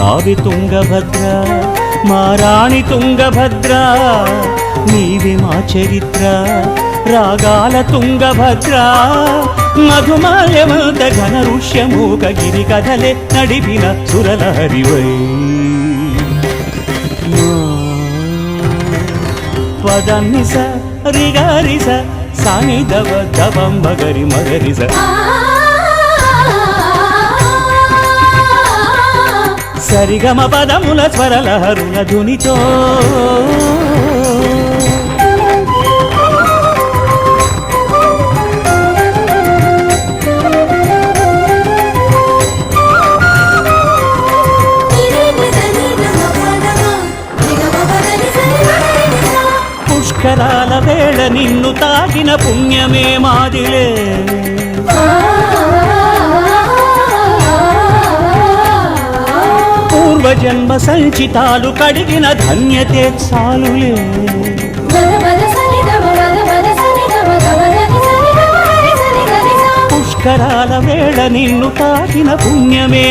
రావి తుంగభద్ర మా రాణి తుంగభద్ర నీవే మా చరిత్ర రాగాల తుంగభద్ర మధుమాల్యమంత ఘన ఋష్యమూక గిరి కథలే నడిపిన సురలహరివై పదనిస రిగరిస సాని దవ దవం మగరి మగరిస సరిగమ పదముల స్వరలహరుల ధునితో పుష్కరాల వేళ నిన్ను తాకిన పుణ్యమే మాదిలే పూర్వజన్మ సంచితాలు కడిగిన ధన్యతే చాలులే పుష్కరాల వేళ నిన్ను తాకిన పుణ్యమే